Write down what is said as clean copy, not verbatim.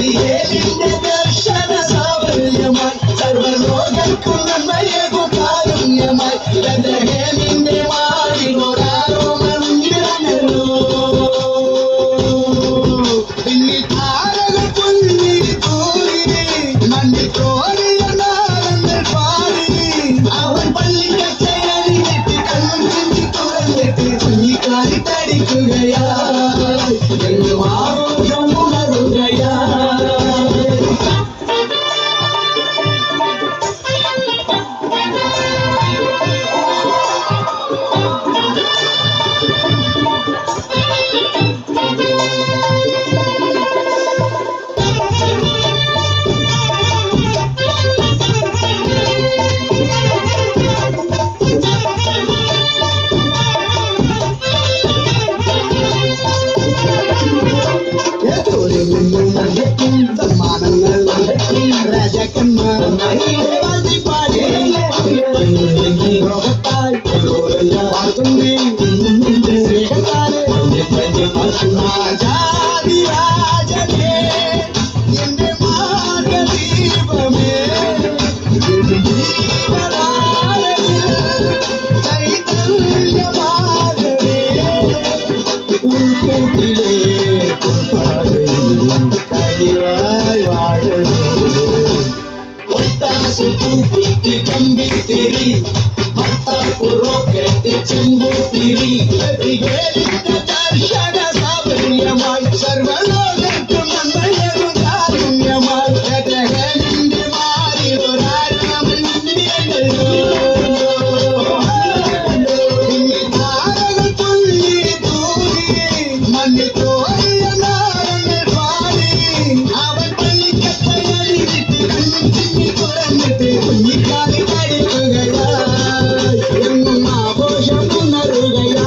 എതിരേലിന്റെ ദർശന സാഫല്യമായി സർവലോകർക്കും നന്മയേകു കാരുണ്യമായി ബേത്ലഹേമിന്റെ മാറിലൊരാരോ മന്ദിരമല്ലോ പിന്നിൽ താരകൾ പുല്ലി തൂരി മണ്ണിൽ തോറിയ നാളങ്ങൾ പാടി അവൻ പള്ളിക്കച്ചയണിഞ്ഞിട്ട് കണ്ണും ചിന്തി തുറന്നിട്ട് കുഞ്ഞിക്കാരി തടിക്കുകയായി എന്നും ആഘോഷം ഉണരുകയായി സമ്മാനങ്ങൾ രാജാക്കന്മാർ രാജാതിരാജനേ എന്റെ മാർഗദീപമേ ചൈതന്യമാകണേ ഉൾക്കൂട്ടിലേ കമ്പിത്തിരി ഭർത്താപ്പുറോക്കെട്ട് ചെമ്പൂത്തിരി എതിരേലിന്റെ ദർശന സാഫല്യമായി സർവലോകർക്കും നന്മയേകും കാരുണ്യമായി ബേത്ലഹേമിന്റെ മാറിലൊരാരോ മന്ദിരമല്ലോ പിന്നിൽ താരകൾ പുല്ലി തൂരി മണ്ണിൽ തോറിയ നാളങ്ങൾ പാടി അവൻ പള്ളിക്കച്ചയണിഞ്ഞിട്ട് കണ്ണും ചിമ്മി തുറന്നിട്ട് കുഞ്ഞിക്കാലി തടിക്കുകയായി എന്നും ആഘോഷം ഉണരുകയായി